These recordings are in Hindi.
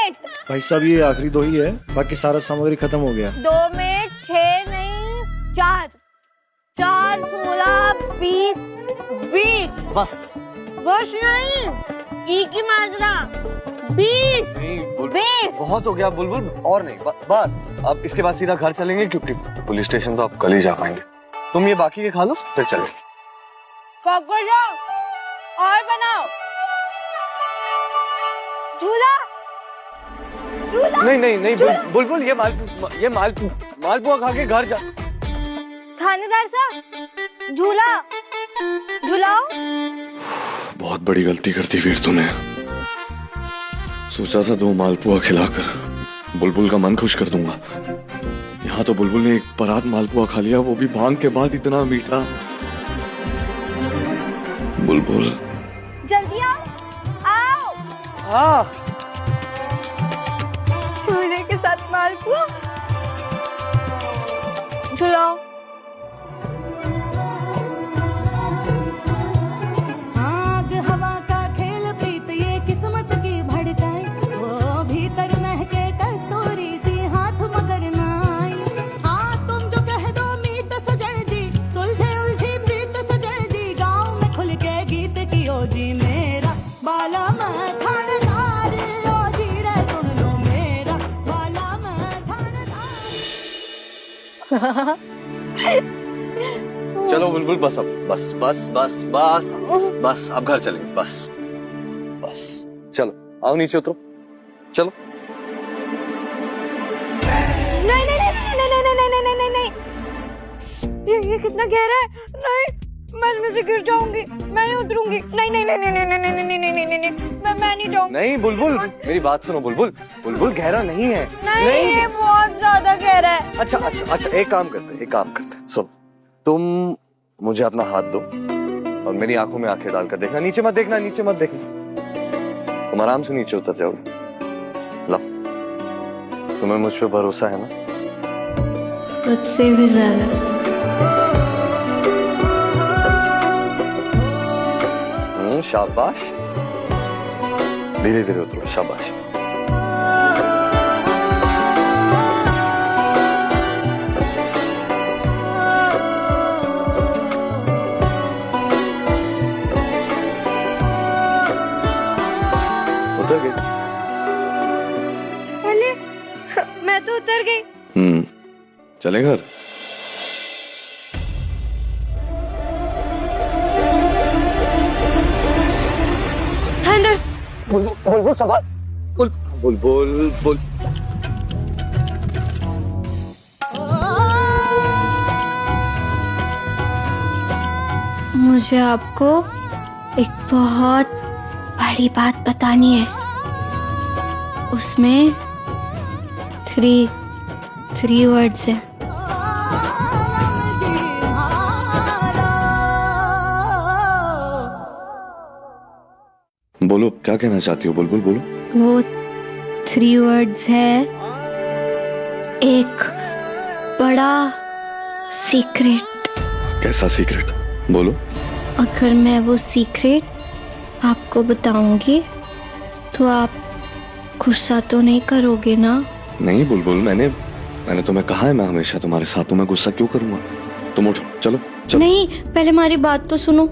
8। भाई साहब ये आखिरी 2 ही है, बाकी सारा सामग्री खत्म हो गया। 2 में 6 नहीं 4, 4 16 20 20 बस कुछ नहीं, ई की मात्रा 20 20। बहुत हो गया बुलबुल, और नहीं बस। अब इसके बाद सीधा घर चलेंगे क्योंकि पुलिस स्टेशन तो आप कल ही जा पाएंगे। तुम ये बाकी के खा लो फिर चले। पकड़ जाओ और बनाओ झूला। झूला नहीं नहीं नहीं बुलबुल, ये मालपुआ खा के घर जा। थानेदार साहब झूला झूलाओ। बहुत बड़ी गलती कर दी वीर तूने। सोचा था 2 मालपुआ खिलाकर बुलबुल का मन खुश कर दूंगा। यहाँ तो बुलबुल ने एक परात मालपुआ खा लिया, वो भी भांग के बाद इतना मीठा। बुलबुल जल्दी आओ। हाँ झूले के साथ मालपुआ झूलाओ। आग हवा का खेल प्रीत ये किस्मत की भड़काई, वो भीतर महके कस्तूरी सी हाथ मगर ना आई। हाँ तुम जो कह दो मीत सजन जी, सुलझे उलझी प्रीत सजन जी, गाँव में खुल के गीत की ओ जी मेरा बाला मैं थानेदार, ओ जी रे सुन लो मेरा बाला मैं थानेदार। चलो बुलबुल बस, अब बस बस बस बस बस, अब घर चलेंगे बस बस। चलो आओ नीचे उतरो, चलो। नहीं नहीं नहीं नहीं नहीं नहीं नहीं नहीं नहीं नहीं, ये कितना गहरा है। नहीं मैं इसमें से गिर जाऊंगी, मैं नहीं उतरूंगी। नहीं नहीं नहीं नहीं नहीं नहीं नहीं नहीं नहीं नहीं नहीं, मैं नहीं जाऊंगी। नहीं बुलबुल मेरी बात सुनो बुलबुल, बुलबुल गहरा नहीं है। नहीं ये बहुत ज्यादा गहरा है। अच्छा अच्छा अच्छा, एक काम करते सुन, तुम मुझे अपना हाथ दो और मेरी आंखों में आंखें डालकर देखना। नीचे मत देखना, तुम आराम से नीचे उतर जाओगे। लो, तुम्हें मुझ पे भरोसा है ना? खुद से भी ज्यादा। शाबाश, धीरे धीरे उतरो, शाबाश। उतर गई? अरे मैं तो उतर गई। चले घर। बुलबुल संभाल, बुलबुल मुझे आपको एक बहुत बड़ी बात बतानी है। उसमें 3 वर्ड्स हैं। बोलो क्या कहना चाहती हो बुलबुल, बोलो। वो 3 वर्ड्स है, एक बड़ा सीक्रेट। कैसा सीक्रेट, बोलो। अगर मैं वो सीक्रेट आपको बताऊंगी तो आप गुस्सा तो नहीं करोगे ना? नहीं बुलबुल, मैंने तुम्हें कहा है मैं हमेशा तुम्हारे साथ हूं, मैं गुस्सा क्यों करूंगा। तुम उठो, चलो चलो। नहीं, पहले हमारी बात तो सुनो।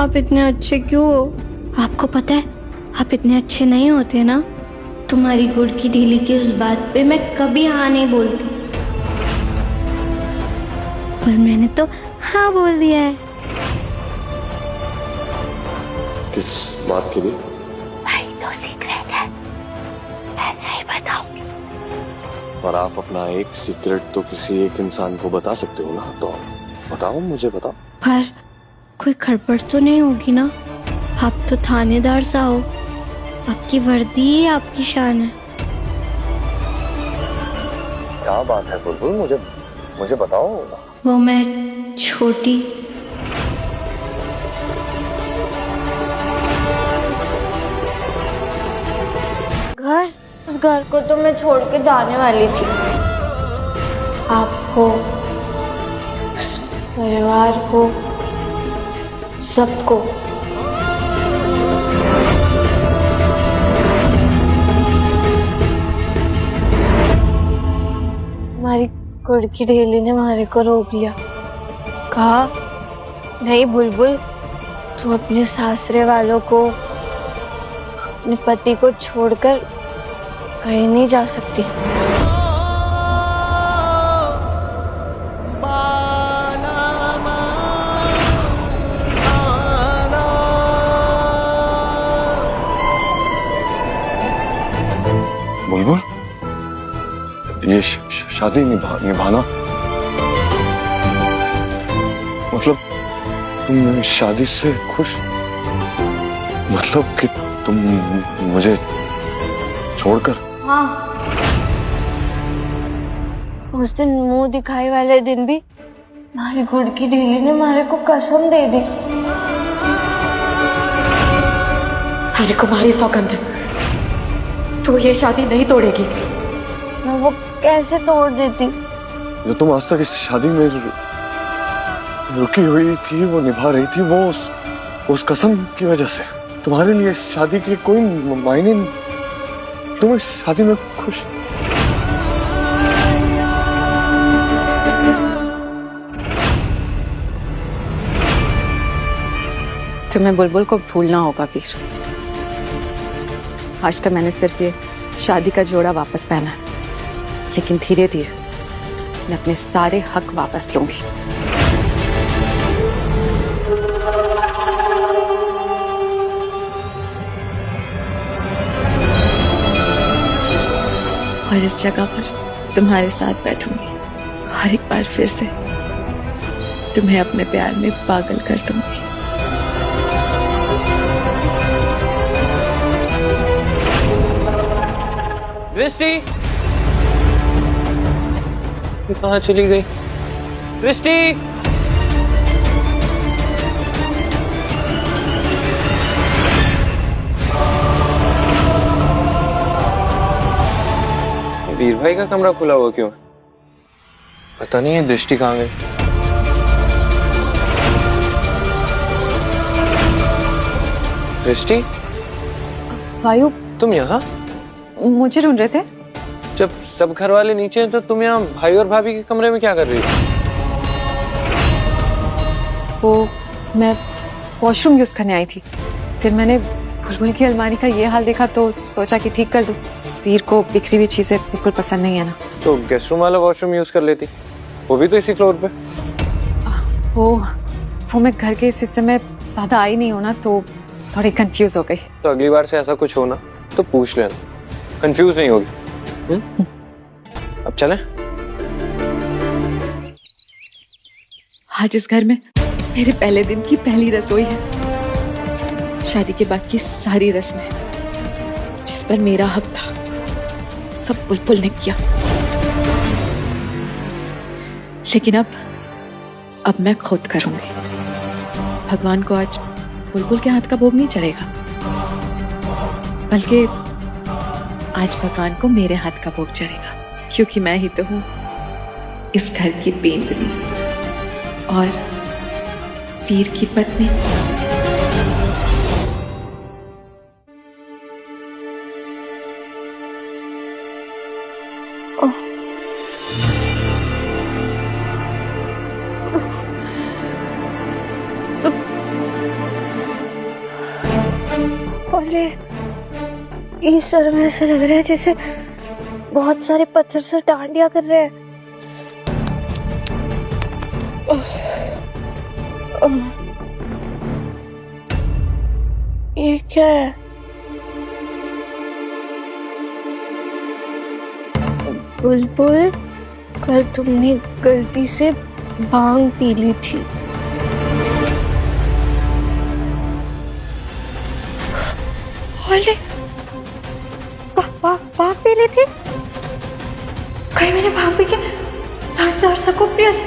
आप इतने अच्छे क्यों हो? आपको पता है आप इतने अच्छे नहीं होते ना। तुम्हारी गुड़ की ढीली की उस बात पे मैं कभी हाँ नहीं बोलती, पर मैंने तो हाँ बोल दिया है। किस बात के लिए? भाई तो सीक्रेट है, मैं नहीं बताऊंगी। पर आप अपना एक सीक्रेट तो किसी एक इंसान को बता सकते हो ना, तो बताओ, मुझे बताओ। पर कोई गड़बड़ तो नहीं होगी ना? आप तो थानेदार सा हो, आपकी वर्दी ही आपकी शान है। क्या बात है बुलबुल, मुझे बताओ। वो मैं छोटी घर, उस घर को तो मैं छोड़ के जाने वाली थी। आपको, उस परिवार को, सबको। गुड़ की ढेली ने हमारे को रोक लिया। कहा, नहीं बुलबुल, तू अपने सासरे वालों को, अपने पति को छोड़कर कहीं नहीं जा सकती। बुलबुल, ये शादी निभाना मतलब तुम शादी से खुश? मतलब कि तुम मुझे छोड़कर? हाँ, उस दिन मुंह दिखाई वाले दिन भी हमारी गुड़ की ढेली ने हमारे को कसम दे दी। मेरे को भारी सौगंध है, तू ये शादी नहीं तोड़ेगी। मैं वो कैसे तोड़ देती? जो तुम आज तक इस शादी में रुकी हुई थी, वो निभा रही थी, वो उस कसम की वजह से। तुम्हारे लिए इस शादी के कोई मायने नहीं। तुम इस शादी में खुश? तुम्हें बुलबुल को भूलना होगा वीर। आज तक मैंने सिर्फ ये शादी का जोड़ा वापस पहना है, लेकिन धीरे धीरे मैं अपने सारे हक वापस लूंगी। और इस जगह पर तुम्हारे साथ बैठूंगी और एक बार फिर से तुम्हें अपने प्यार में पागल कर दूंगी। दृष्टि, ये कहाँ चली गई? दृष्टि, वीर भाई का कमरा खुला हुआ क्यों? पता नहीं है दृष्टि कहाँ गई। दृष्टि, वायु, तुम यहाँ? मुझे ढूंढ रहे थे? जब सब घर वाले नीचे हैं तो तुम यहाँ भाई और भाभी के कमरे में क्या कर रही हो? वो मैं वॉशरूम यूज करने आई थी, फिर मैंने बुलबुल की अलमारी का ये हाल देखा तो सोचा कि ठीक कर दूं। वीर को बिखरी हुई चीजें बिल्कुल पसंद नहीं है ना। तो गेस्ट रूम वाला वॉशरूम यूज कर लेती, वो भी तो इसी फ्लोर पे। वो मैं घर के इस हिस्से में ज्यादा आई नहीं हूं ना, तो थोड़ी कंफ्यूज हो गई। तो अगली बार से ऐसा कुछ हो ना तो पूछ लेना, कंफ्यूज नहीं होगी। अब चलें? आज इस घर में मेरे पहले दिन की पहली रसोई है। शादी के बाद की सारी रस्में जिस पर मेरा हक था सब बुलबुल ने किया, लेकिन अब मैं खुद करूंगी। भगवान को आज बुलबुल के हाथ का भोग नहीं चढ़ेगा, बल्कि आज भगवान को मेरे हाथ का भोग चढ़ेगा, क्योंकि मैं ही तो हूं इस घर की पेंदनी और वीर की पत्नी। अरे, इस सर में ऐसा लग रहा है जैसे बहुत सारे पत्थर से डांडिया कर रहे हैं। ये क्या है? बुलबुल, कल तुमने गलती से भांग पी ली थी। भांग पी ली थी? कहीं मैंने भांग पी के 5000 को प्रियस